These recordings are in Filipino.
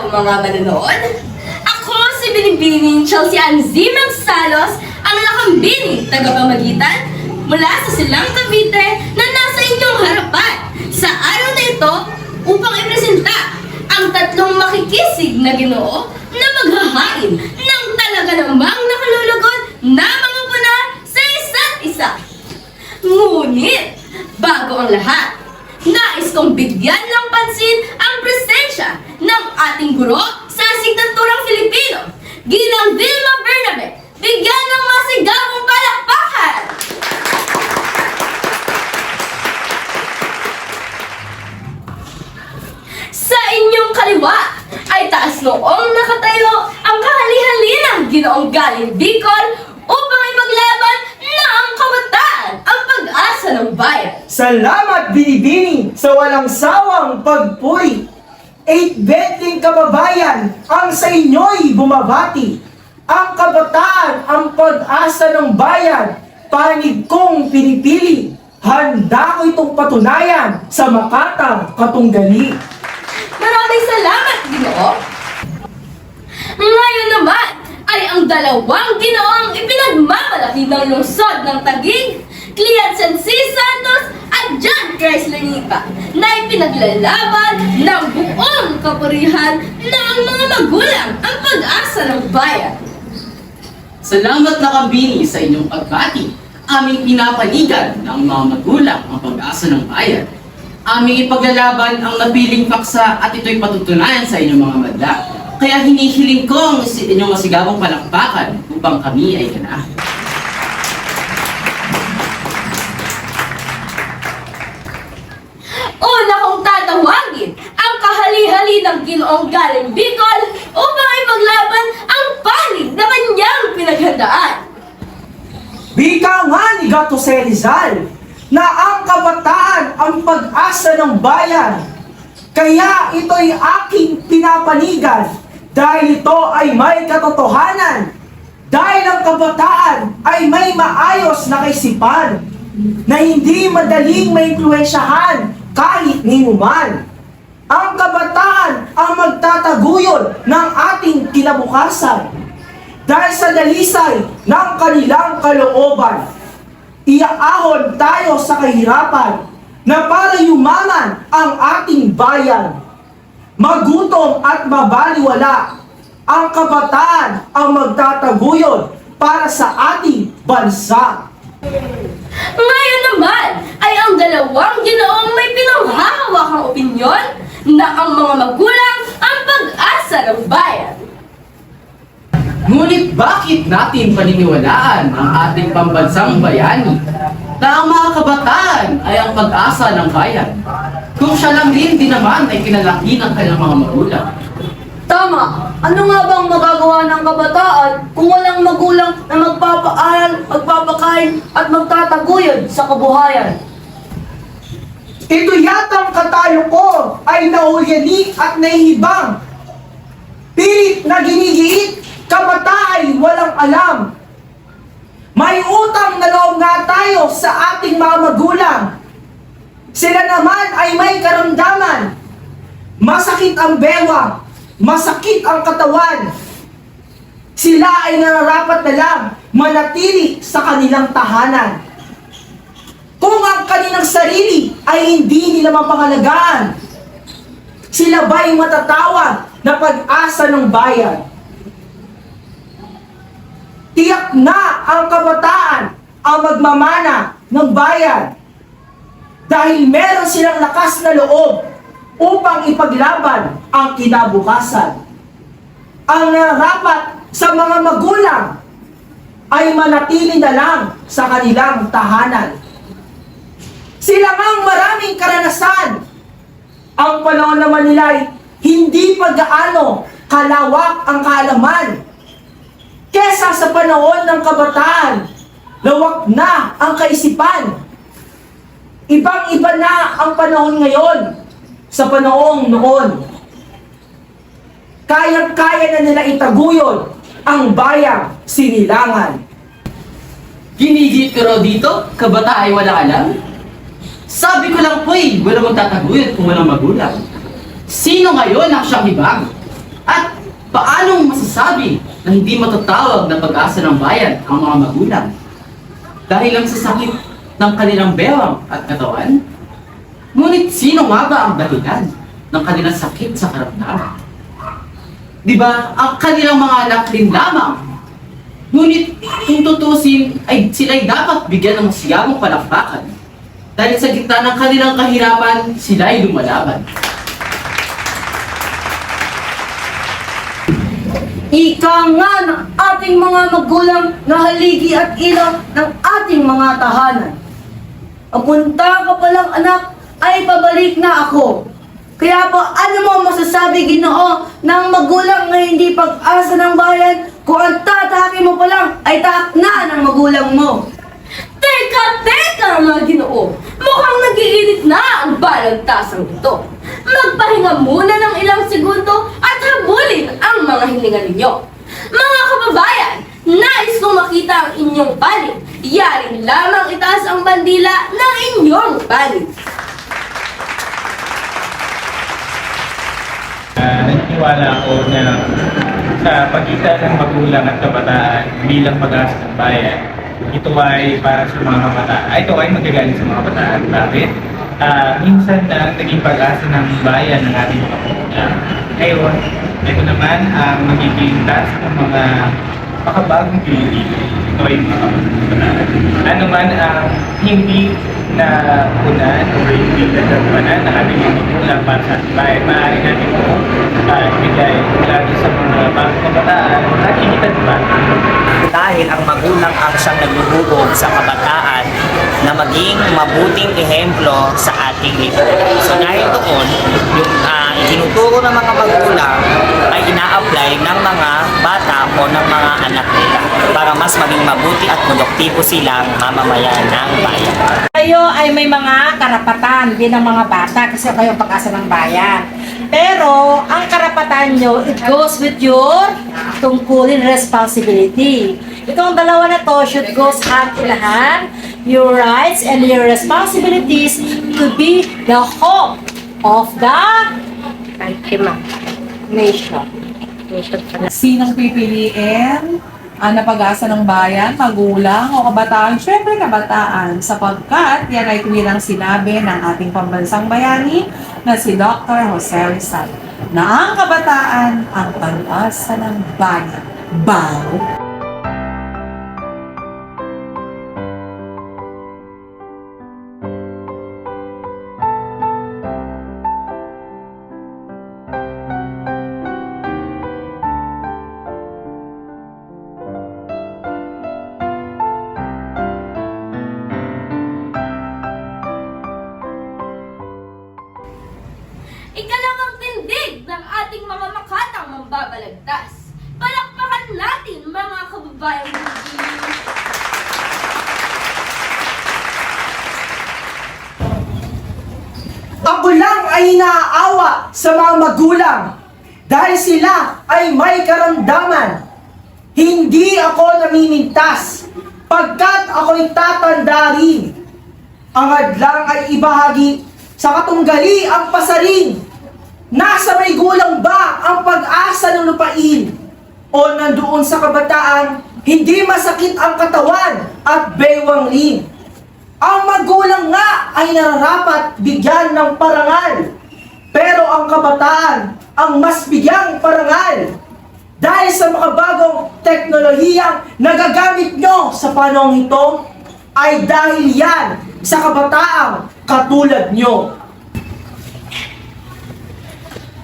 mga manonood. Ako si Binibining Chelsea Anzi Magsalos, ang nakambini tagapamagitan mula sa Silang Cavite na nasa inyong harapan sa araw na ito upang ipresenta ang tatlong makikisig na Ginoo na maghahain ng talaga namang nakalulugod na mga puna sa isa't isa. Ngunit, bago ang lahat, nais kong bigyan ng pansin ang presensya ng ating guro sa asignaturang Filipino, Ginang Vilma Bernabe. Bigyan ng masigabong palakpakan! Sa inyong kaliwa ay taas noong nakatayo ang kahali-halinang Ginoong galing Bicol upang ipaglaban na ang kabataan ang pag-asa ng bayan. Salamat, Binibini, sa walang sawang pagpuri. 8-20 kababayan ang sa inyo'y bumabati. Ang kabataan ang pag-asa ng bayan. Panig kong pinipili. Handa ko itong patunayan sa makatang katunggali. Maraming salamat, Ginoo! Ngayon naman ay ang dalawang Ginoong ipinagmamalaki ng lungsod ng Taguig, Clean C. Santos at John Chrysler Nipa, na ipinaglalaban ng buong kapurihan na ang mga magulang ang pag-asa ng bayan. Salamat na kambini sa inyong pagbati. Aming pinapanigan ng mga magulang ang pag-asa ng bayan. Aming ipaglalaban ang napiling paksa at ito'y patutunayan sa inyong mga madla. Kaya hinihiling kong inyong masigabong palakpakan upang kami ay ganahan. Una kong tatawagin ang kahali-hali ng Ginoong galing Bicol upang ipaglaban ang panig na kanyang pinaghandaan. Bika nga ni Gato C. Rizal na ang kabataan ang pag-asa ng bayan. Kaya ito'y aking pinapanigan dahil ito ay may katotohanan. Dahil ang kabataan ay may maayos na kaisipan na hindi madaling maimpluwensyahan kahit ninuman. Ang kabataan ang magtataguyod ng ating kinabukasan dahil sa dalisay ng kanilang kalooban. Iaahon tayo sa kahirapan na para yumaman ang ating bayan. Magutom at mabaliwala, ang kabataan ang magtataguyod para sa ating bansa. Ngayon naman ay ang dalawang Ginoong may pinanghahawakang opinyon na ang mga magulang ang pag-asa ng bayan. Ngunit bakit natin paniniwalaan ang ating pambansang bayani na ang mga kabataan ay ang pag-asa ng bayan kung siya lang din naman ay kinalaki ng kanyang mga magulang? Tama! Ano nga bang magagawa ng kabataan kung walang magulang na magpapaaral, magpapakain at magtataguyod sa kabuhayan? Ito yatang katayo ko ay naulyani at nahihibang. Pilit na ginigiit, kabataan walang alam. May utang na loob nga tayo sa ating mga magulang. Sila naman ay may karamdaman. Masakit ang bewang, masakit ang katawan. Sila ay nararapat na lang manatili sa kanilang tahanan. Kung ang kanilang sarili ay hindi nila mapangalagaan, sila ba'y matatawag na pag-asa ng bayan? Tiyak na ang kabataan ang magmamana ng bayan dahil meron silang lakas na loob upang ipaglaban ang kinabukasan. Ang nararapat sa mga magulang ay manatili na lang sa kanilang tahanan. Sila ngang maraming karanasan. Ang panahon naman nila ay hindi pa gaano kalawak ang kaalaman kesa sa panahon ng kabataan. Lawak na ang kaisipan. Ibang-iba na ang panahon ngayon sa panahong noon. Kayang-kaya na nila itaguyod ang bayang sinilangan. Ginigit ka raw dito? Kabata ay walang alam? Sabi ko lang po'y walang magtataguyod kung walang magulang. Sino ngayon ang siyang ibang? At paano masasabi na hindi matatawag na pag-asa ng bayan ang mga magulang? Dahil lang sa sakit ng kanilang bewang at katawan? Ngunit sino nga ba ang dahilan ng kanilang sakit sa karamdaman? Di ba, ang kanilang mga anak din lamang. Ngunit kung tutusin ay sila'y dapat bigyan ng masiyamong palakpakan. Dahil sa gitna ng kanilang kahirapan, sila'y lumalaban. Ika nga ng ating mga magulang na haligi at ilaw ng ating mga tahanan. Papunta ka palang anak, ay pabalik na ako. Kaya po, ano mo masasabi, Ginoo, ng magulang na hindi pag-asa ng bayan kung ang tatake mo pa lang ay taak na ng magulang mo? Teka, mga Ginoo! Mukhang nagiinit na ang balagtasang ito. Magpahinga muna ng ilang segundo at habulin ang mga hininga ninyo. Mga kababayan, nais kong makita ang inyong panig. Yaring lamang itaas ang bandila ng inyong panig. Naniniwala ako na sa pagitan ng magulang at kabataan bilang pag-asa ng bayan, ito ay para sa mga kabataan. Ito ay magagaling sa mga kabataan. Bakit? Minsan na naging pag-asa ng bayan ng ating mga magulang. Ngayon, ito naman ang magiging task ng mga makabagong Pilipino. Ito ay mga kabataan. Ano man ang hindi na unan o hindi na nagpanan ng ating mga magulang para sa ating bayan, maaari natin ito ibigay lagi sa mga bagong kabataan at higit pa. Dahil ang magulang ang siyang nagluhubog sa kabataan na maging mabuting ehemplo sa ating lipunan. So dahil doon, yung itinuturo ng mga magulang ay ina-apply ng mga bata o ng mga anak nila para mas maging mabuti at produktibo silang mamamayan ng bayan. Kayo ay may mga karapatan bilang mga bata kasi kayo ang pag-asa ng bayan. Pero ang karapatan nyo, it goes with your tungkulin responsibility. Itong dalawa na to should goes hand in hand, your rights and your responsibilities to be the hope of the nation. Sinong pipiliin na pag-asa ng bayan, magulang o kabataan? Siyempre kabataan, sapagkat yan ay tuwirang sinabi ng ating pambansang bayani na si Dr. Jose Rizal, na ang kabataan ang pag-asa ng bayan. Bow! Ikalamang tindig ng ating mga makatang mambabalagtas. Palakpakan natin mga kababayan Pilipino. Ako lang ay naaawa sa mga magulang dahil sila ay may karamdaman. Hindi ako namimintas pagkat ako'y tatanda rin. Ang hadlang ay ibahagi sa katunggali ang pasaring. Nasa may gulang ba ang pag-asa ng lupain? O nandoon sa kabataan, hindi masakit ang katawan at bewang rin. Ang magulang nga ay nararapat bigyan ng parangal. Pero ang kabataan ang mas bigyang parangal. Dahil sa makabagong teknolohiyang nagagamit nyo sa panahong ito, ay dahil yan sa kabataang katulad nyo.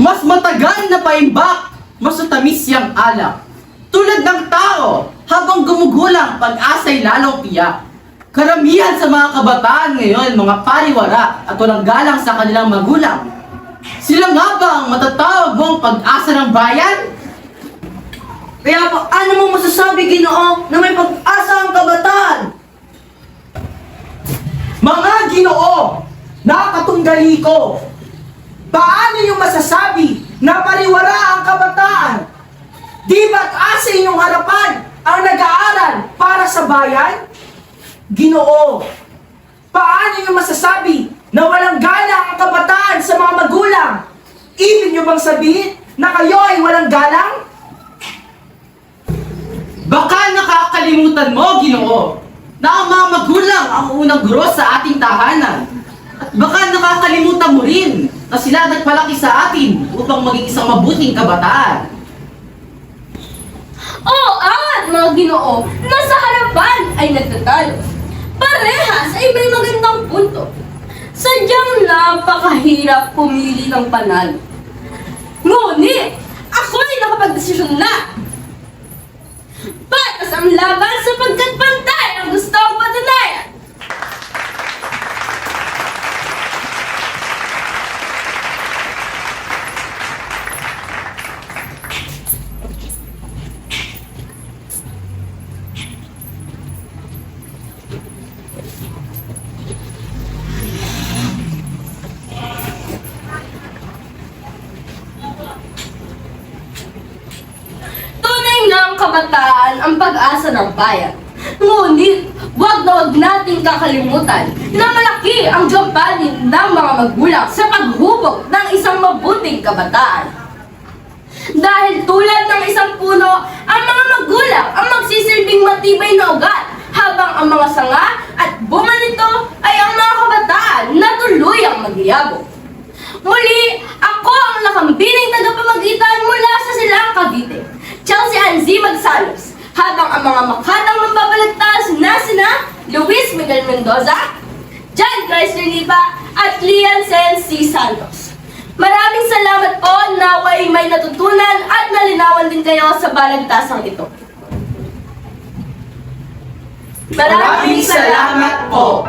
Mas matagal na paimbak, mas matamis yang alak. Tulad ng tao, habang gumugulang, pag-asa'y lalong tiyak. Karamihan sa mga kabataan ngayon, mga pariwara at walang galang sa kanilang magulang. Sila nga ba ang matatawag mong pag-asa ng bayan? Kaya po, ano mo masasabi, Ginoo, na may pag-asa ang kabataan? Mga Ginoo, nakatunggali ko, paano yung masasabi na pariwara ang kabataan? Di ba't asa inyong harapan ang nag-aaral para sa bayan? Ginoo, paano yung masasabi na walang gana ang kabataan sa mga magulang? Ibig nyo bang sabihin na kayo ay walang galang? Baka nakakalimutan mo, Ginoo, na ang mga magulang ang unang guro sa ating tahanan. At baka nakakalimutan mo rin na sila nagpalaki sa atin upang maging isang mabuting kabataan. Oo, at mga Ginoo, nasa harapan ay nagtatalo. Parehas ay may magandang punto. Sadyang napakahirap pumili ng panalo. Ngunit, ako ay nakapagdesisyon na. Patas ang laban sapagkat pantay ang gusto ang patunayan. Tunay na ang kabataan ang pag-asa ng bayan. Ngunit, wag na wag nating kakalimutan na malaki ang gampanin ng mga magulang sa paghubog ng isang mabuting kabataan. Dahil tulad ng isang puno, ang mga magulang ang magsisilbing matibay na ugat, habang ang mga sanga at bunga nito ay ang mga kabataan na tuluyang magyabong. Muli, ako ang nakambinang tagapamagitan mula sa Silang Cavite, Chelsea Anzi Magsalos, habang ang mga makatang mambabalagtas na sina Luis Miguel Mendoza, John Chrysler Nipa, at Lian Sen C. Santos. Maraming salamat po, naway may natutunan at nalinawan din kayo sa balagtasang ito. Maraming salamat po!